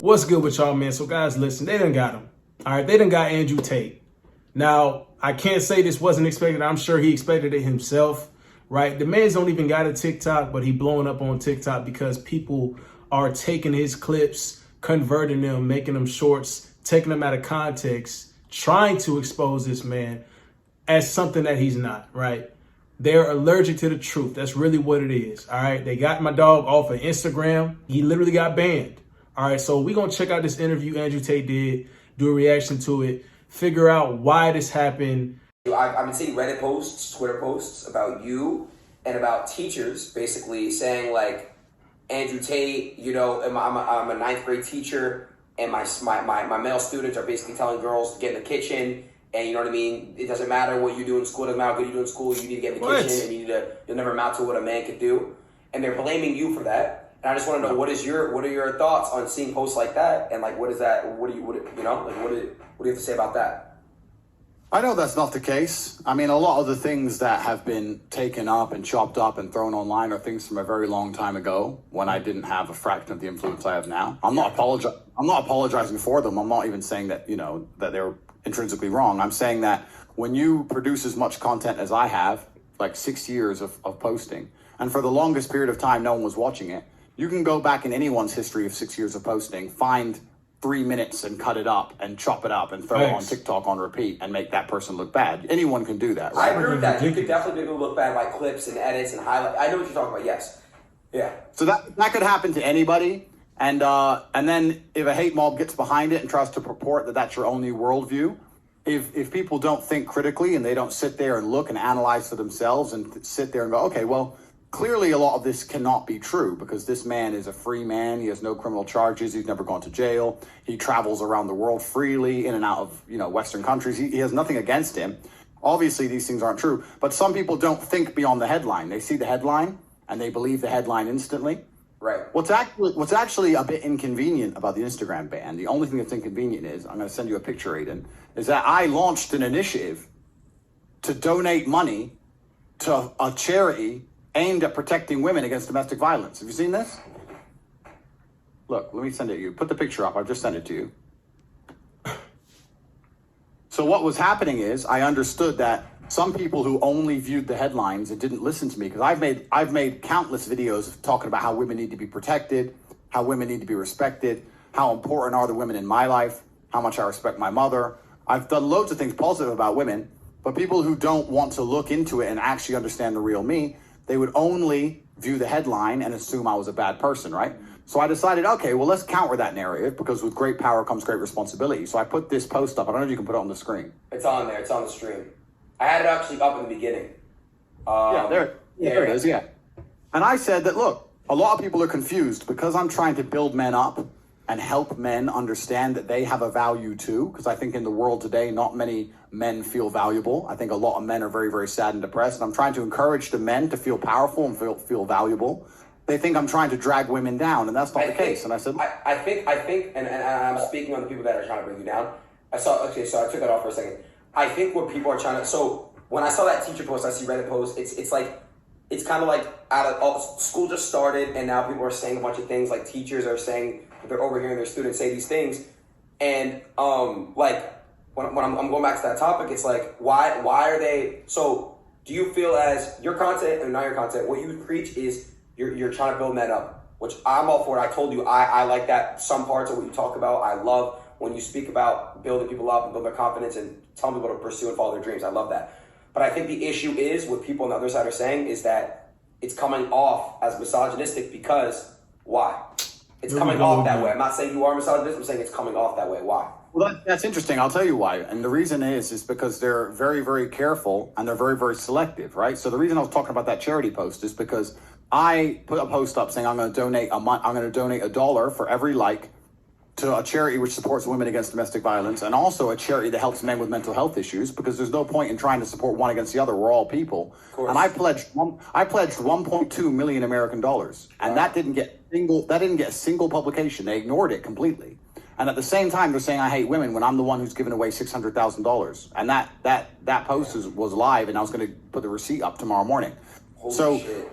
What's good with y'all, man? So guys, listen, they done got him. All right, they done got Andrew Tate. Now, I can't say this wasn't expected. I'm sure he expected it himself, right? The man's don't even got a TikTok, but he blowing up on TikTok because people are taking his clips, converting them, making them shorts, taking them out of context, trying to expose this man as something that he's not, right? They're allergic to the truth. That's really what it is, all right? They got my dog off of Instagram. He literally got banned. All right, so we're going to check out this interview Andrew Tate did, do a reaction to it, figure out why this happened. I've been seeing Reddit posts, Twitter posts about you and about teachers basically saying like, Andrew Tate, you know, I'm a ninth grade teacher and my male students are basically telling girls to get in the kitchen and you know what I mean? It doesn't matter what you do in school, it doesn't matter what you do in school, you need to get in the kitchen and you'll never amount to what a man could do. And they're blaming you for that. And I just want to know what are your thoughts on seeing posts like that, and like what do you have to say about that? I know that's not the case. I mean, a lot of the things that have been taken up and chopped up and thrown online are things from a very long time ago when I didn't have a fraction of the influence I have now. I'm not apologizing for them. I'm not even saying that, you know, that they're intrinsically wrong. I'm saying that when you produce as much content as I have, like 6 years of posting, and for the longest period of time no one was watching it, you can go back in anyone's history of 6 years of posting, find 3 minutes and cut it up and chop it up and throw it on TikTok on repeat and make that person look bad. Anyone can do that, right? I agree with that. You could definitely make them look bad by clips and edits and highlights. I know what you're talking about, yes. Yeah. So that could happen to anybody. And then if a hate mob gets behind it and tries to purport that that's your only worldview, if people don't think critically and they don't sit there and look and analyze for themselves and sit there and go, okay, well, clearly, a lot of this cannot be true because this man is a free man. He has no criminal charges. He's never gone to jail. He travels around the world freely in and out of, you know, Western countries. He has nothing against him. Obviously, these things aren't true, but some people don't think beyond the headline. They see the headline and they believe the headline instantly. Right. What's actually a bit inconvenient about the Instagram ban, the only thing that's inconvenient is, I'm going to send you a picture, Aiden, is that I launched an initiative to donate money to a charity aimed at protecting women against domestic violence. Have you seen this? Look, let me send it to you. Put the picture up. I've just sent it to you. So what was happening is I understood that some people who only viewed the headlines and didn't listen to me, because I've made countless videos of talking about how women need to be protected, how women need to be respected, how important are the women in my life, how much I respect my mother. I've done loads of things positive about women, but people who don't want to look into it and actually understand the real me, they would only view the headline and assume I was a bad person, right? So I decided, okay, well, let's counter that narrative because with great power comes great responsibility. So I put this post up. I don't know if you can put it on the screen. It's on there. It's on the stream. I had it actually up in the beginning. There it is, yeah. And I said that, look, a lot of people are confused because I'm trying to build men up and help men understand that they have a value too, because I think in the world today, not many men feel valuable. I think a lot of men are very, very sad and depressed. And I'm trying to encourage the men to feel powerful and feel valuable. They think I'm trying to drag women down, and that's not the case. And I said, I think, and I'm speaking on the people that are trying to bring you down. So I took that off for a second. I think what people are trying to, so when I saw that teacher post, I see Reddit post, it's like, it's kind of like school just started and now people are saying a bunch of things, like teachers are saying that they're overhearing their students say these things. And like when I'm going back to that topic, it's like, why are they, so do you feel as your content and not your content, what you preach is you're trying to build men up, which I'm all for it. I told you, I like that. Some parts of what you talk about, I love when you speak about building people up and building their confidence and telling people to pursue and follow their dreams. I love that. But I think the issue is what people on the other side are saying is that it's coming off as misogynistic because why? It's coming off that way. I'm not saying you are misogynist. I'm saying it's coming off that way. Why? Well, that's interesting. I'll tell you why. And the reason is because they're very, very careful and they're very, very selective, right? So the reason I was talking about that charity post is because I put a post up saying I'm going to donate $1 for every like to a charity which supports women against domestic violence, and also a charity that helps men with mental health issues, because there's no point in trying to support one against the other. We're all people. And I pledged 1.2 million American dollars, and that didn't get a single publication. They ignored it completely. And at the same time, they're saying I hate women when I'm the one who's given away $600,000. And that post was live, and I was going to put the receipt up tomorrow morning. Holy shit.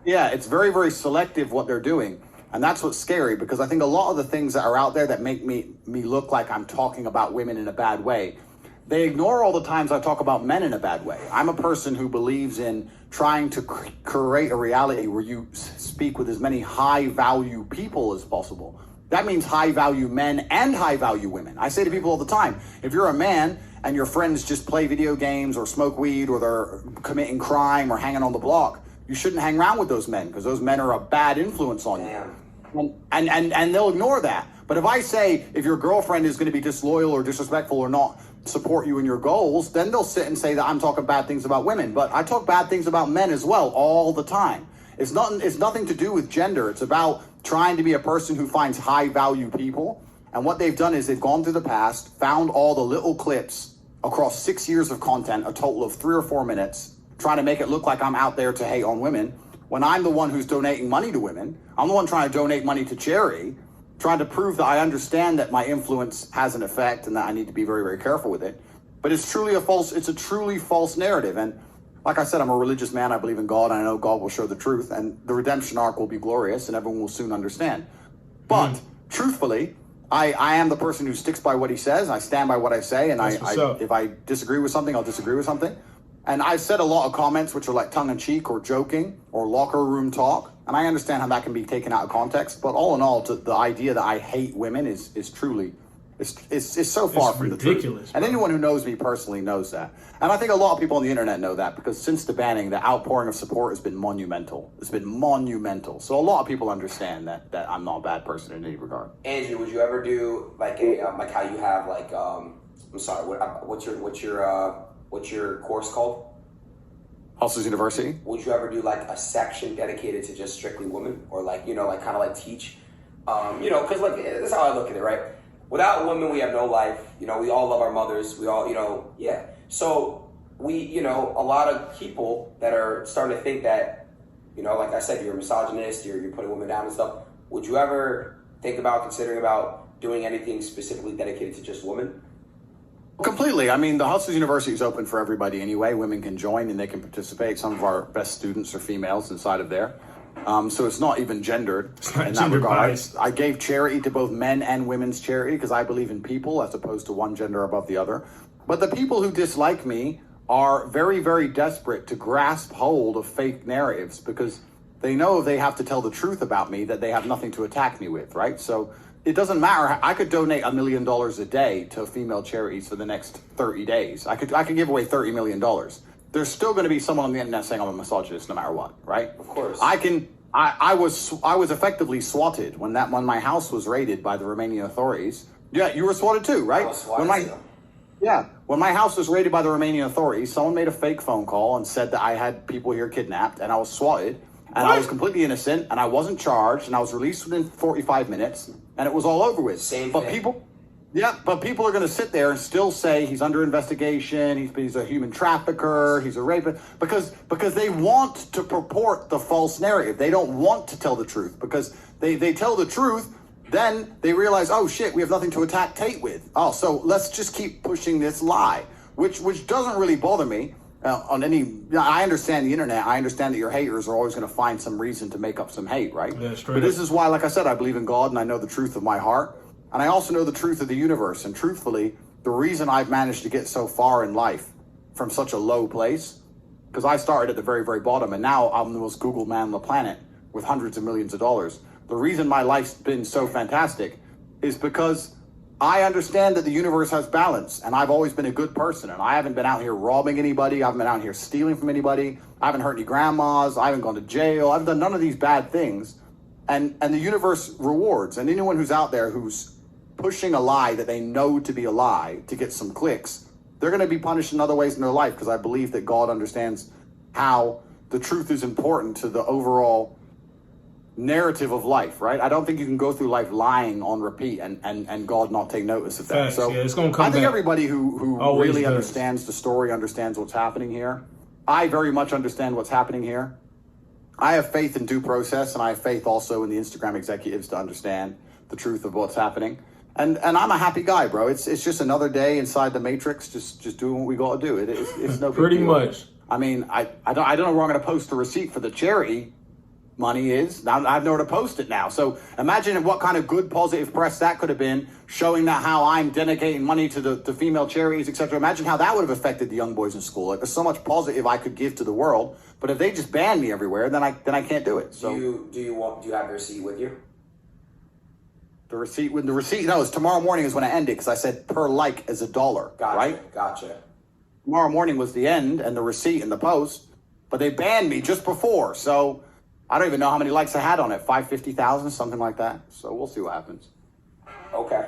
It's very, very selective what they're doing. And that's what's scary, because I think a lot of the things that are out there that make me look like I'm talking about women in a bad way, they ignore all the times I talk about men in a bad way. I'm a person who believes in trying to create a reality where you speak with as many high-value people as possible. That means high-value men and high-value women. I say to people all the time, if you're a man and your friends just play video games or smoke weed or they're committing crime or hanging on the block, you shouldn't hang around with those men, because those men are a bad influence on you. And they'll ignore that. But if I say, if your girlfriend is going to be disloyal or disrespectful or not support you in your goals, then they'll sit and say that I'm talking bad things about women. But I talk bad things about men as well all the time. It's nothing to do with gender. It's about trying to be a person who finds high value people. And what they've done is they've gone through the past, found all the little clips across 6 years of content, a total of 3 or 4 minutes, trying to make it look like I'm out there to hate on women, when I'm the one who's donating money to women. I'm the one trying to donate money to charity, trying to prove that I understand that my influence has an effect and that I need to be very, very careful with it. But it's a truly false narrative. And like I said, I'm a religious man. I believe in God, and I know God will show the truth, and the redemption arc will be glorious, and everyone will soon understand. But truthfully, I am the person who sticks by what he says. I stand by what I say, and if I disagree with something, I'll disagree with something. And I've said a lot of comments which are like tongue-in-cheek or joking or locker room talk, and I understand how that can be taken out of context. But all in all, the idea that I hate women is truly, it's so far from ridiculous, the truth. bro. And anyone who knows me personally knows that. And I think a lot of people on the internet know that, because since the banning, the outpouring of support has been monumental. It's been monumental. So a lot of people understand that I'm not a bad person in any regard. Andrew, would you ever do like like how you have like I'm sorry, what's your course called? Hustlers University. Would you ever do like a section dedicated to just strictly women, or like like kind of like teach, because like that's how I look at it, right? Without women, we have no life. We all love our mothers. We all, yeah. So we, a lot of people that are starting to think that, like I said, you're a misogynist, you're putting women down and stuff. Would you ever considering about doing anything specifically dedicated to just women? Completely. I mean, the Hustlers University is open for everybody anyway. Women can join and they can participate. Some of our best students are females inside of there. So it's not even gendered in that regard. I gave charity to both men and women's charity because I believe in people as opposed to one gender above the other. But the people who dislike me are very, very desperate to grasp hold of fake narratives, because they know if they have to tell the truth about me that they have nothing to attack me with, right? So it doesn't matter. I could donate $1 million a day to female charities for the next 30 days. I could give away $30 million. There's still going to be someone on the internet saying I'm a misogynist no matter what, right? Of course. I was effectively swatted when my house was raided by the Romanian authorities. Yeah, you were swatted too, right? I was swatted When my house was raided by the Romanian authorities, someone made a fake phone call and said that I had people here kidnapped, and I was swatted, and I was completely innocent, and I wasn't charged, and I was released within 45 minutes, and it was all over with. But people are going to sit there and still say he's under investigation, he's a human trafficker, he's a rapist, because they want to purport the false narrative. They don't want to tell the truth, because they tell the truth, then they realize, oh shit, we have nothing to attack Tate with. Oh, so let's just keep pushing this lie, which doesn't really bother me. I understand the internet. I understand that your haters are always going to find some reason to make up some hate, right? Yeah, but this is why, like I said, I believe in God and I know the truth of my heart. And I also know the truth of the universe. And truthfully, the reason I've managed to get so far in life from such a low place, because I started at the very, very bottom, and now I'm the most Googled man on the planet with hundreds of millions of dollars. The reason my life's been so fantastic is because I understand that the universe has balance, and I've always been a good person, and I haven't been out here robbing anybody. I haven't been out here stealing from anybody. I haven't hurt any grandmas. I haven't gone to jail. I've done none of these bad things. And the universe rewards. And anyone who's out there who's pushing a lie that they know to be a lie to get some clicks, they're going to be punished in other ways in their life, because I believe that God understands how the truth is important to the overall narrative of life, right? I don't think you can go through life lying on repeat and God not take notice of that. Facts, so yeah, it's gonna come I think back. everybody who Always really does. understands the story understands what's happening here. I very much understand what's happening here. I have faith in due process, and I have faith also in the Instagram executives to understand the truth of what's happening. And I'm a happy guy, bro. It's just another day inside the matrix, just doing what we got to do. It's no big Pretty deal. much. I mean, I don't know where I'm going to post the receipt for the charity, money is. Now I've nowhere to post it now. So imagine what kind of good positive press that could have been, showing that how I'm delegating money to the female charities, etc. Imagine how that would have affected the young boys in school. Like, there's so much positive I could give to the world. But if they just ban me everywhere, then I can't do it. So do you have the receipt with you? The receipt, no, it's tomorrow morning is when I end it, because I said per like is $1, Gotcha, right? Gotcha. Tomorrow morning was the end and the receipt and the post, but they banned me just before. So I don't even know how many likes I had on it, 550,000, something like that. So we'll see what happens. Okay.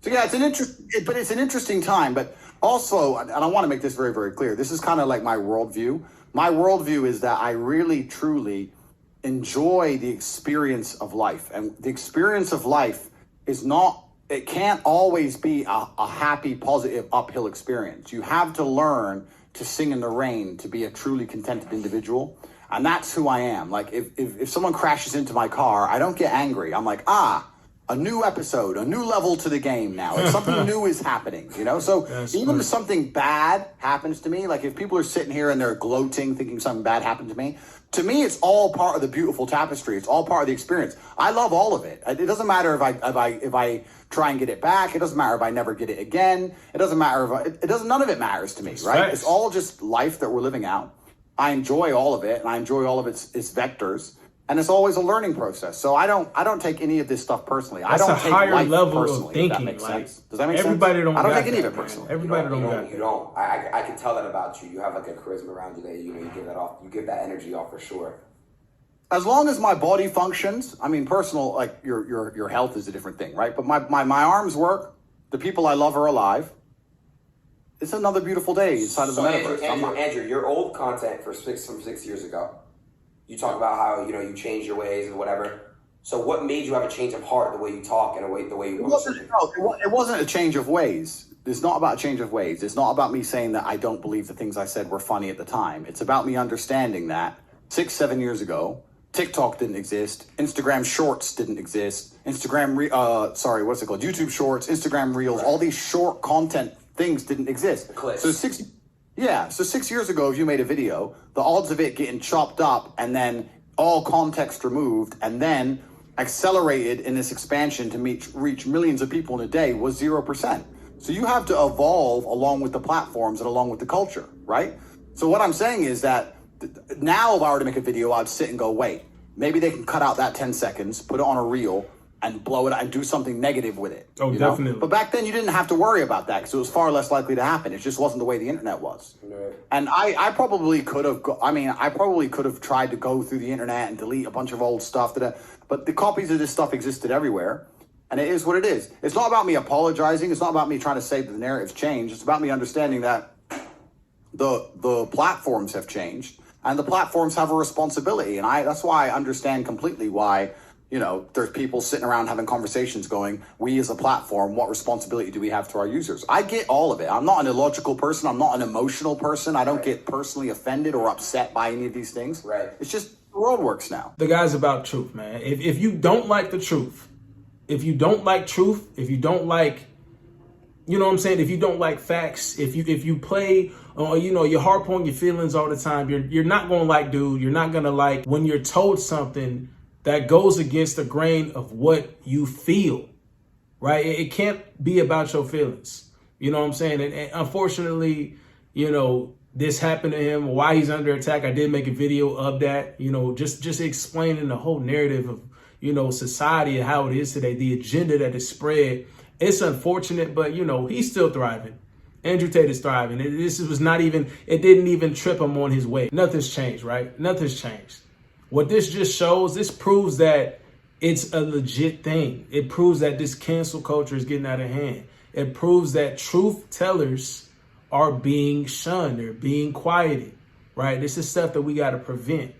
So yeah, it's an interesting time, but also, and I want to make this very, very clear, this is kind of like my worldview. My worldview is that I really, truly enjoy the experience of life. And the experience of life it can't always be a happy, positive, uphill experience. You have to learn to sing in the rain to be a truly contented individual. And that's who I am. Like, if someone crashes into my car, I don't get angry. I'm like, a new episode, a new level to the game now. Like, something new is happening, you know? So even if something bad happens to me, like if people are sitting here and they're gloating, thinking something bad happened to me, it's all part of the beautiful tapestry. It's all part of the experience. I love all of it. It doesn't matter if I try and get it back. It doesn't matter if I never get it again. It doesn't matter none of it matters to me, right? Right. It's all just life that we're living out. I enjoy all of it, and I enjoy all of its vectors. And it's always a learning process. So I don't take any of this stuff personally. That's I don't a take higher life level personally, of thinking. if that makes like, sense. Does that make sense? Everybody don't. I don't got take any of that, it man. personally. Everybody don't got You that. don't. I can tell that about you. You have like a charisma around you that you give that off. You give that energy off for sure. As long as my body functions, I mean, personal, like your health is a different thing, right? But my arms work. The people I love are alive. It's another beautiful day inside of the metaverse. Andrew, your old content from 6 years ago. You talk about how you change your ways and whatever. So what made you have a change of heart, the way you talk and the way you it wasn't a change of ways. It's not about a change of ways. It's not about me saying that I don't believe the things I said were funny at the time. It's about me understanding that 6-7 years ago, TikTok didn't exist, Instagram Shorts didn't exist, YouTube Shorts, Instagram Reels, all these short content things didn't exist. So 6 years ago, if you made a video, the odds of it getting chopped up and then all context removed and then accelerated in this expansion to reach millions of people in a day was 0%. So you have to evolve along with the platforms and along with the culture, right? So what I'm saying is that now if I were to make a video, I'd sit and go, wait, maybe they can cut out that 10 seconds, put it on a reel, and blow it and do something negative with it. Oh, definitely. But back then you didn't have to worry about that because it was far less likely to happen. It just wasn't the way the internet was. Right. And I probably could have tried to go through the internet and delete a bunch of old stuff, but the copies of this stuff existed everywhere. And it is what it is. It's not about me apologizing. It's not about me trying to say that the narrative's changed. It's about me understanding that the platforms have changed and the platforms have a responsibility. And that's why I understand completely why there's people sitting around having conversations going, we as a platform, what responsibility do we have to our users? I get all of it. I'm not an illogical person. I'm not an emotional person. I don't get personally offended or upset by any of these things. Right. It's just the world works now. The guy's about truth, man. If you don't like the truth, if you don't like truth, if you don't like, you know what I'm saying? If you don't like facts, if you play, you harp on your feelings all the time, you're not going to like, dude, you're not going to like when you're told something that goes against the grain of what you feel, right? It can't be about your feelings. You know what I'm saying? And unfortunately, this happened to him, why he's under attack. I did make a video of that, just explaining the whole narrative of, society and how it is today, the agenda that is spread. It's unfortunate, but, he's still thriving. Andrew Tate is thriving. It didn't even trip him on his way. Nothing's changed, right? Nothing's changed. What this just shows, this proves that it's a legit thing. It proves that this cancel culture is getting out of hand. It proves that truth tellers are being shunned. They're being quieted, right? This is stuff that we got to prevent.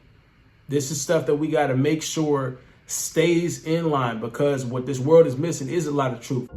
This is stuff that we got to make sure stays in line, because what this world is missing is a lot of truth.